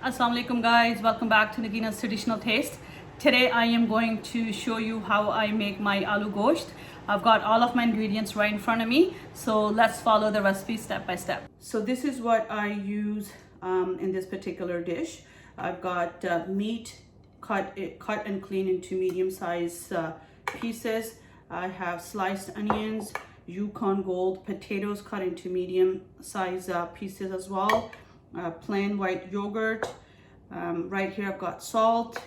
Assalamu alaikum guys, welcome back to Nagina's Traditional Taste. Today I am going to show you how I make my aloo gosht. I've got all of my ingredients right in front of me, so let's follow the recipe step by step. So this is what I use in this particular dish. I've got meat cut and cleaned into medium-sized pieces. I have sliced onions, Yukon Gold potatoes cut into medium-sized pieces as well. Plain white yogurt. Right here I've got salt,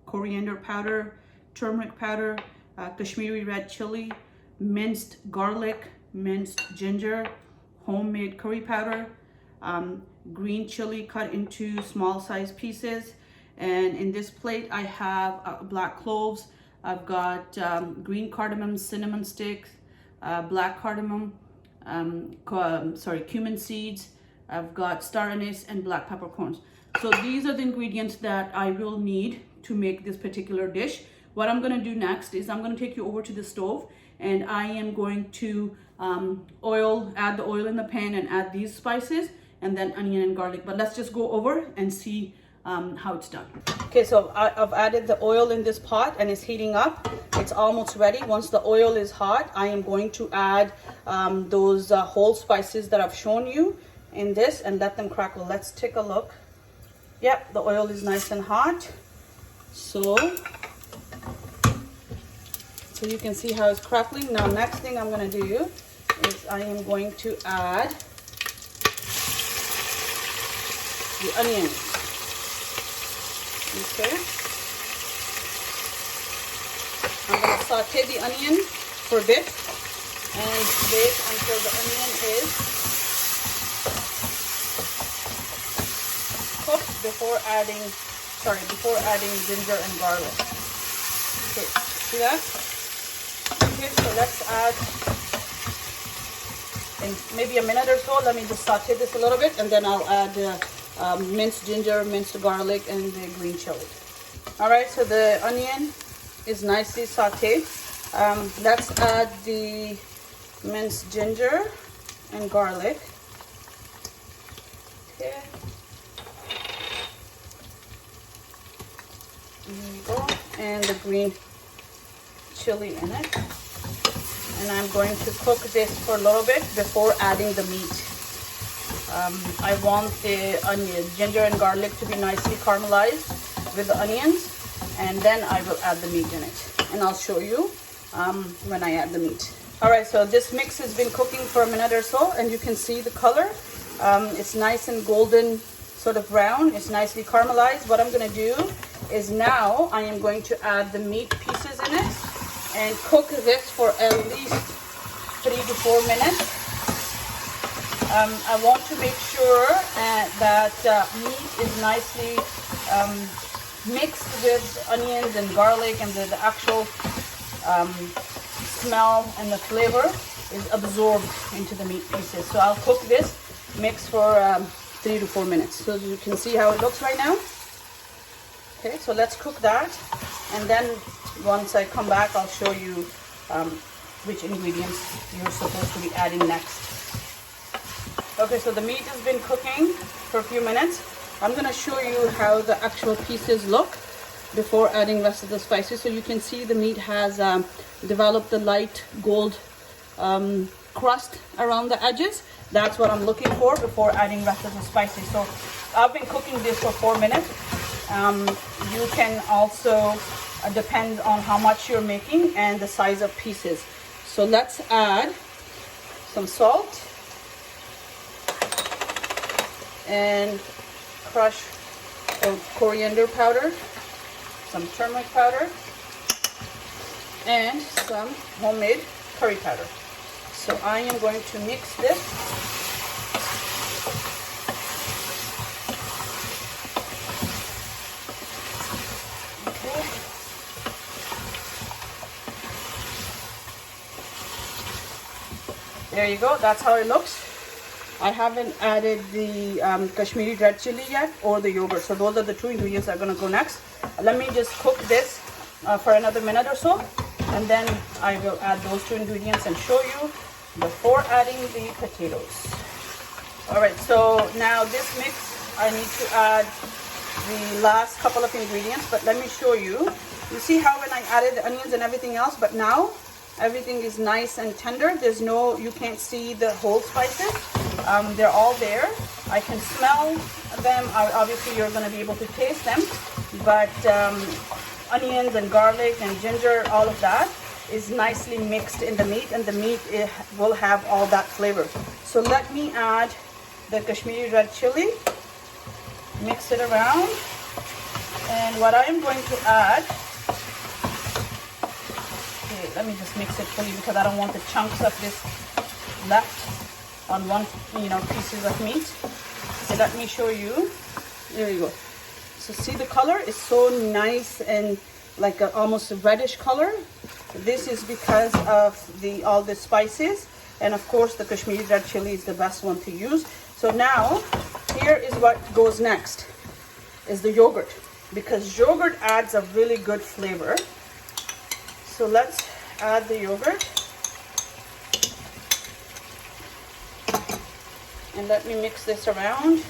coriander powder, turmeric powder, Kashmiri Red Chili, minced garlic, minced ginger, homemade curry powder, green chili cut into small size pieces. And in this plate I have black cloves. I've got green cardamoms, cinnamon sticks, black cardamom, cumin seeds. I've got star anise and black peppercorns. So these are the ingredients that I will need to make this particular dish. What I'm gonna do next is I'm gonna take you over to the stove and I am going to add the oil in the pan and add these spices and then onion and garlic. But let's just go over and see how it's done. Okay, so I've added the oil in this pot and it's heating up. It's almost ready. Once the oil is hot, I am going to add those whole spices that I've shown you in this and let them crackle. Let's take a look. Yep, the oil is nice and hot. So you can see how it's crackling. Now next thing I'm going to do is I am going to add the onions. Okay. I'm going to saute the onion for a bit and wait until the onion is cooked before adding ginger and garlic. Okay, see that? Okay, so let's add in maybe a minute or so. Let me just saute this a little bit and then I'll add minced ginger, minced garlic, and the green chili. All right, so the onion is nicely sauteed. Let's add the minced ginger and garlic. Okay. There you go. And the green chili in it. And I'm going to cook this for a little bit before adding the meat. I want the ginger and garlic to be nicely caramelized with the onions, and then I will add the meat in it. And I'll show you when I add the meat. Alright, so this mix has been cooking for a minute or so, and you can see the color. It's nice and golden, sort of brown. It's nicely caramelized. What I'm going to do is now I am going to add the meat pieces in it and cook this for at least 3 to 4 minutes. I want to make sure that meat is nicely mixed with onions and garlic, and the actual smell and the flavor is absorbed into the meat pieces. So I'll cook this mix for 3 to 4 minutes. So you can see how it looks right now. Okay, so let's cook that, and then once I come back, I'll show you which ingredients you're supposed to be adding next. Okay, so the meat has been cooking for a few minutes. I'm going to show you how the actual pieces look before adding rest of the spices. So you can see the meat has developed a light gold crust around the edges. That's what I'm looking for before adding rest of the spices. So I've been cooking this for 4 minutes. You can also depend on how much you're making and the size of pieces. So let's add some salt and crush coriander powder, some turmeric powder, and some homemade curry powder. So I am going to mix this. Okay. There you go, that's how it looks. I haven't added the Kashmiri Red Chili yet or the yogurt. So those are the 2 ingredients that are going to go next. Let me just cook this for another minute or so, and then I will add those 2 ingredients and show you before adding the potatoes. All right, so now this mix, I need to add the last couple of ingredients, but let me show you. You see how when I added the onions and everything else, but now everything is nice and tender. There's no, you can't see the whole spices. They're all there. I can smell them. Obviously you're going to be able to taste them, but onions and garlic and ginger, all of that is nicely mixed in the meat, and the meat will have all that flavor. So let me add the Kashmiri Red Chili, mix it around, and what I am going to add, okay, let me just mix it fully because I don't want the chunks of this left on one, pieces of meat. So let me show you. There you go. So see, the color is so nice and like almost a reddish color. This is because of all the spices, and of course the Kashmiri Red Chili is the best one to use. So now here is what goes next, is the yogurt, because yogurt adds a really good flavor. So let's add the yogurt, and let me mix this around.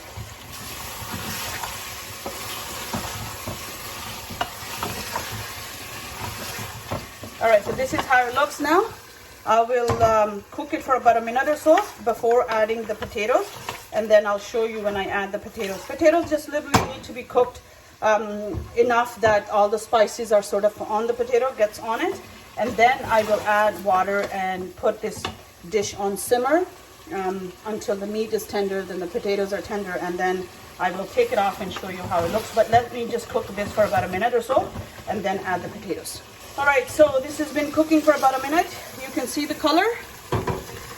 All right, so this is how it looks now. I will cook it for about a minute or so before adding the potatoes, and then I'll show you when I add the potatoes. Potatoes just literally need to be cooked enough that all the spices are sort of on the potato, gets on it, and then I will add water and put this dish on simmer until the meat is tender, then the potatoes are tender, and then I will take it off and show you how it looks. But let me just cook this for about a minute or so and then add the potatoes. All right, so this has been cooking for about a minute. You can see the color,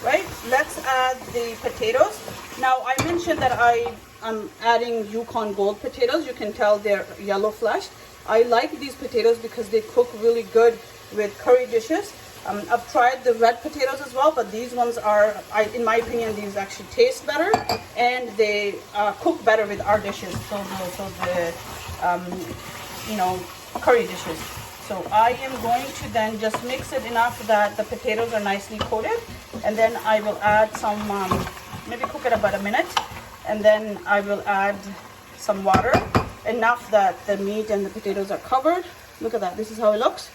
right? Let's add the potatoes. Now, I mentioned that I'm adding Yukon Gold potatoes. You can tell they're yellow flesh. I like these potatoes because they cook really good with curry dishes. I've tried the red potatoes as well, but these ones are, in my opinion, these actually taste better, and they cook better with our dishes, so the curry dishes. So I am going to then just mix it enough that the potatoes are nicely coated, and then I will add some, maybe cook it about a minute, and then I will add some water, enough that the meat and the potatoes are covered. Look at that, this is how it looks.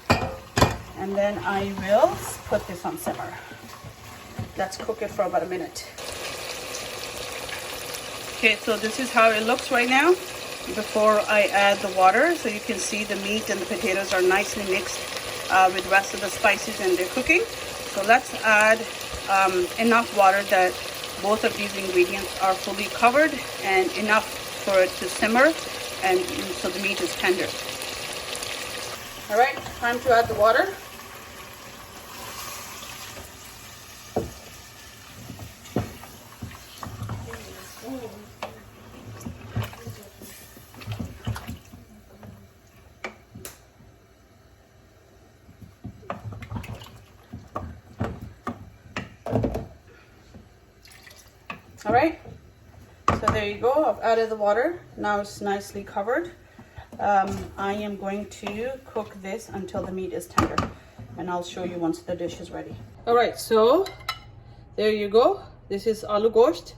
And then I will put this on simmer. Let's cook it for about a minute. Okay, so this is how it looks right now before I add the water. So you can see the meat and the potatoes are nicely mixed with the rest of the spices, and they're cooking. So let's add enough water that both of these ingredients are fully covered and enough for it to simmer, and so the meat is tender. All right, time to add the water. All right, so there you go. I've added the water. Now it's nicely covered. I am going to cook this until the meat is tender, and I'll show you once the dish is ready. All right, so there you go. This is aloo gosht.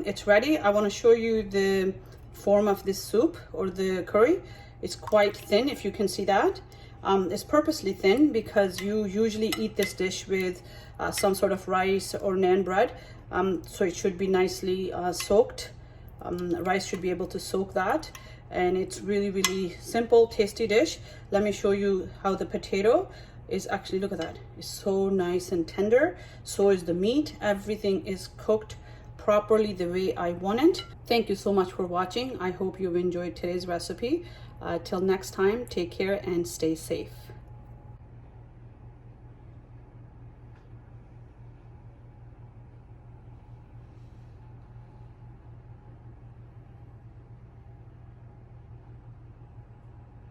It's ready. I want to show you the form of this soup or the curry. It's quite thin, if you can see that. It's purposely thin because you usually eat this dish with some sort of rice or naan bread. So it should be nicely soaked. Rice should be able to soak that, and it's really simple, tasty dish. Let me show you how the potato is actually, look at that, it's so nice and tender. So is the meat. Everything is cooked properly the way I want it. Thank you so much for watching. I hope you've enjoyed today's recipe. Till next time, take care and stay safe.